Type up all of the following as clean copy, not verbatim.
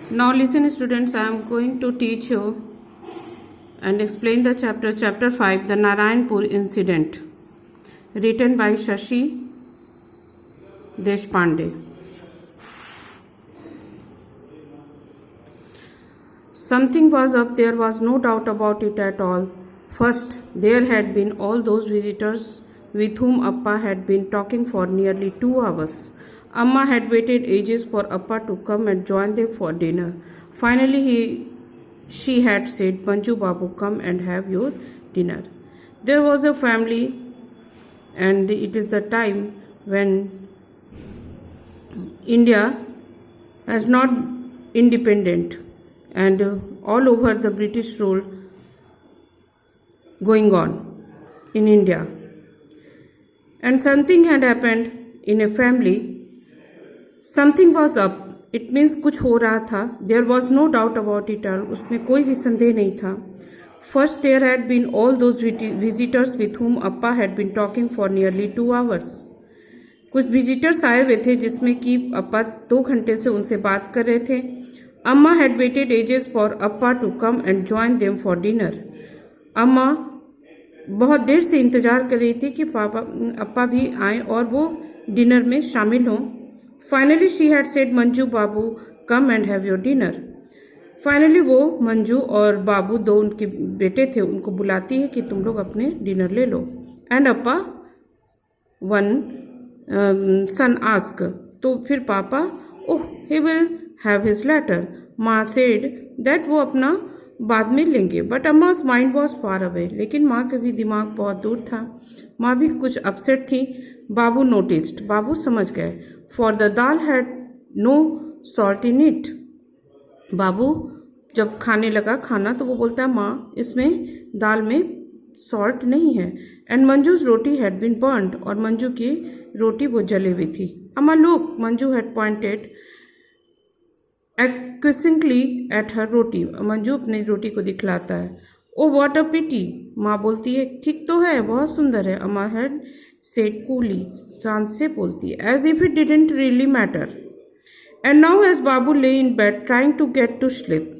Now listen students, I am going to teach you and explain the chapter 5, the Narayanpur incident, written by Shashi Deshpande. Something was up, there was no doubt about it at all. First, there had been all those visitors with whom Appa had been talking for nearly 2 hours. Amma had waited ages for Appa to come and join them for dinner. Finally, she had said, Manju Babu, come and have your dinner. There was a family, and it is the time when India has not independent, and all over the British rule going on in India. And something had happened in a family. Something was up. It means कुछ हो रहा था. There was no doubt about it all. उसमें कोई भी संदेह नहीं था. First, there had been all those visitors with whom Appa had been talking for nearly 2 hours. कुछ विजिटर्स आए हुए थे जिसमें कि अप्पा 2 घंटे से उनसे बात कर रहे थे. अम्मा had waited ages for Appa to come and join them for dinner. अम्मा बहुत देर से इंतजार कर रही थी कि अप्पा भी आए और वो डिनर में शामिल हों. Finally, she had said, Manju Babu, come and have your dinner. Finally, वो मंजू और बाबू दो उनके बेटे थे उनको बुलाती है कि तुम लोग अपने डिनर ले लो. एंड अप्पा वन सन आस्क, तो फिर पापा oh he will have his later. माँ सेड दैट वो अपना बाद में लेंगे. बट अम्मा's माइंड वॉज फार अवे, लेकिन माँ का भी दिमाग बहुत दूर था. माँ भी कुछ अपसेट थी. बाबू नोटिस्ड, बाबू समझ गए. For the dal had no salt in it. Babu जब खाने लगा खाना तो वो बोलता है माँ इसमें दाल में सॉल्ट नहीं है. And Manju's roti had been burned, और मंजू की रोटी वो जली हुई थी. अम्मा look, Manju had pointed accusingly at her roti. Manju अपनी रोटी को दिखलाता है. ओ व्हाट अ पिटी, माँ बोलती है ठीक तो है, बहुत सुंदर है. अम्मा हैड सेड कूली, शांत से बोलती है, as if it didn't really matter. And now as Babu lay in bed trying to get to sleep.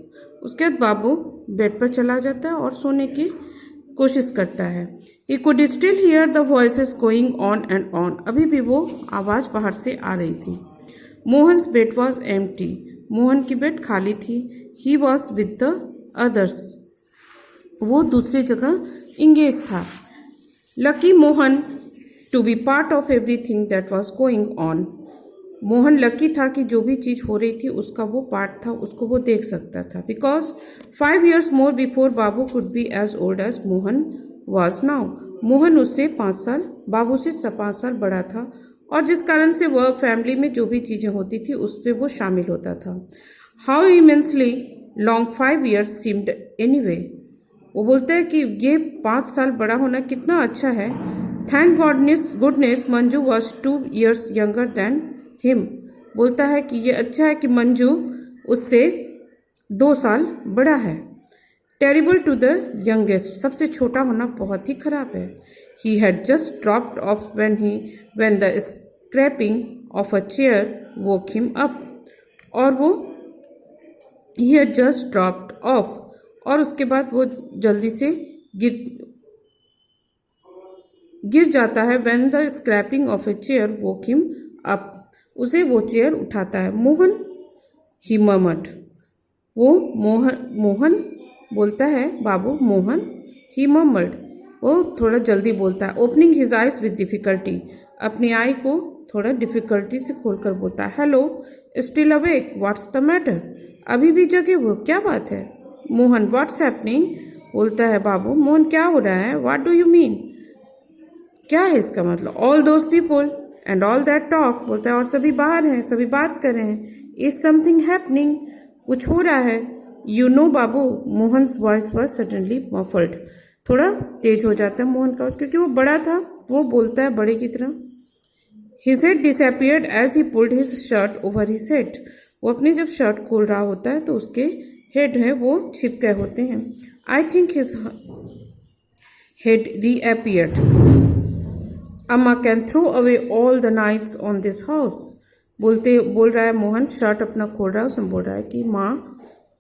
उसके बाद बाबू बेड पर चला जाता है और सोने की कोशिश करता है. He could still hear the voices going on and on. अभी भी वो आवाज़ बाहर से आ रही थी. Mohan's bed was empty. Mohan की बेड खाली थी. He was with the others. वो दूसरी जगह इंगेज था. Lucky Mohan to be part of everything that was going on. Mohan lucky था कि जो भी चीज़ हो रही थी उसका वो पार्ट था, उसको वो देख सकता था. Because 5 years more before Babu could be as old as Mohan was now. Mohan उससे 5 साल, बाबू से 5 साल बड़ा था, और जिस कारण से वह फैमिली में जो भी चीज़ें होती थी उस पर वो शामिल होता था. How immensely long 5 years seemed any way. वो बोलता है कि ये 5 साल बड़ा होना कितना अच्छा है. Thank goodness Manju was 2 years younger than him. बोलता है कि ये अच्छा है कि मंजू उससे 2 साल बड़ा है. टेरिबल टू द यंगेस्ट, सबसे छोटा होना बहुत ही खराब है. He had just dropped off when the scraping of a chair woke him up. और वो he had just dropped off, और उसके बाद वो जल्दी से गिर जाता है. When the scraping of a chair woke him up, उसे वो चेयर उठाता है. मोहन ही मर्मर्ड, वो मोहन बोलता है. बाबू मोहन ही मर्मर्ड, वो थोड़ा जल्दी बोलता है. Opening his eyes with difficulty, अपनी आई को थोड़ा डिफिकल्टी से खोलकर बोलता है. Hello, still awake, what's the matter, अभी भी जगे हो, क्या बात है. मोहन व्हाट्स हैपनिंग, बोलता है बाबू. मोहन क्या हो रहा है, व्हाट डू यू मीन, क्या है इसका मतलब. All those people and all that talk, बोलता है और सभी बाहर हैं, सभी बात कर रहे हैं. इज समथिंग हैपनिंग, कुछ हो रहा है. You know Babu, Mohan's voice was suddenly muffled, थोड़ा तेज हो जाता है मोहन का, क्योंकि वो बड़ा था, वो बोलता है बड़े की तरह. His head disappeared as he pulled his shirt over his head. वो अपनी जब शर्ट खोल रहा होता है तो उसके हेड है वो छिप गए होते हैं. I think his head reappeared. Amma can throw away all the knives on this house. बोल रहा है मोहन, शर्ट अपना खोल रहा है, उसमें बोल रहा है कि माँ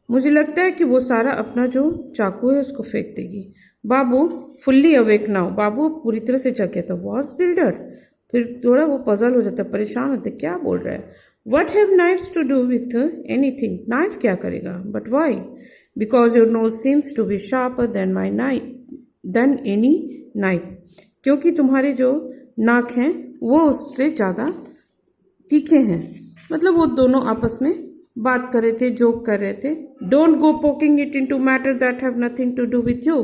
मुझे लगता है कि वो सारा अपना जो चाकू है उसको फेंक देगी। बाबू फुल्ली अवेक नाउ, बाबू पूरी तरह से जग गया था। वॉज बिल्डर, फिर थोड़ा वो पजल हो जाता है, परेशान होते, क्या बोल रहा है। What have knives to do with anything, knife क्या करेगा, but why, because your nose seems to be sharper than my than any knife, क्योंकि तुम्हारे जो नाक हैं वो उससे ज़्यादा तीखे हैं। मतलब वो दोनों आपस में बात कर रहे थे, जोक कर रहे थे। Don't go poking it into matter that have nothing to do with you,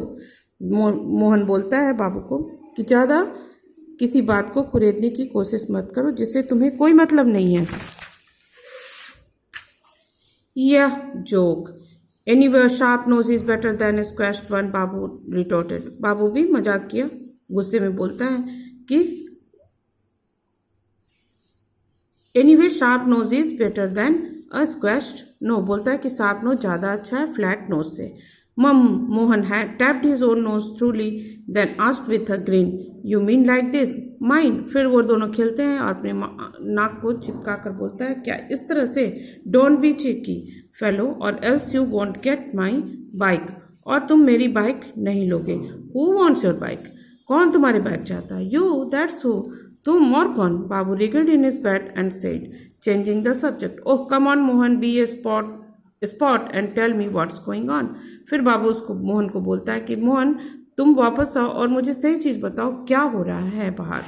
Mohan बोलता है बाबू को कि ज़्यादा किसी बात को कुरेदने की कोशिश मत करो जिससे तुम्हें कोई मतलब नहीं है। यह joke, anywhere sharp nose is better than a squashed one, Babu retorted. Babu भी मजाक किया, गुस्से में बोलता है कि anyway sharp nose is better than a squashed no, बोलता है कि शार्प नोज ज़्यादा अच्छा है फ्लैट नोज से। Mohan had tapped his own nose truly, then asked with a grin, "You mean like this, mine?" फिर वो दोनों खेलते हैं और अपने नाक को चिपका कर बोलता है, क्या इस तरह से? Don't be cheeky, fellow, or else you won't get my bike. और तुम मेरी बाइक नहीं लोगे। Who wants your bike? कौन तुम्हारी बाइक चाहता है? You, that's who. तुम और कौन? बाबू wriggled in his bed and said, changing the subject, "Oh, come on, Mohan, be a spot and tell me what's going on." फिर बाबू उसको मोहन को बोलता है कि मोहन तुम वापस आओ और मुझे सही चीज़ बताओ, क्या हो रहा है बाहर।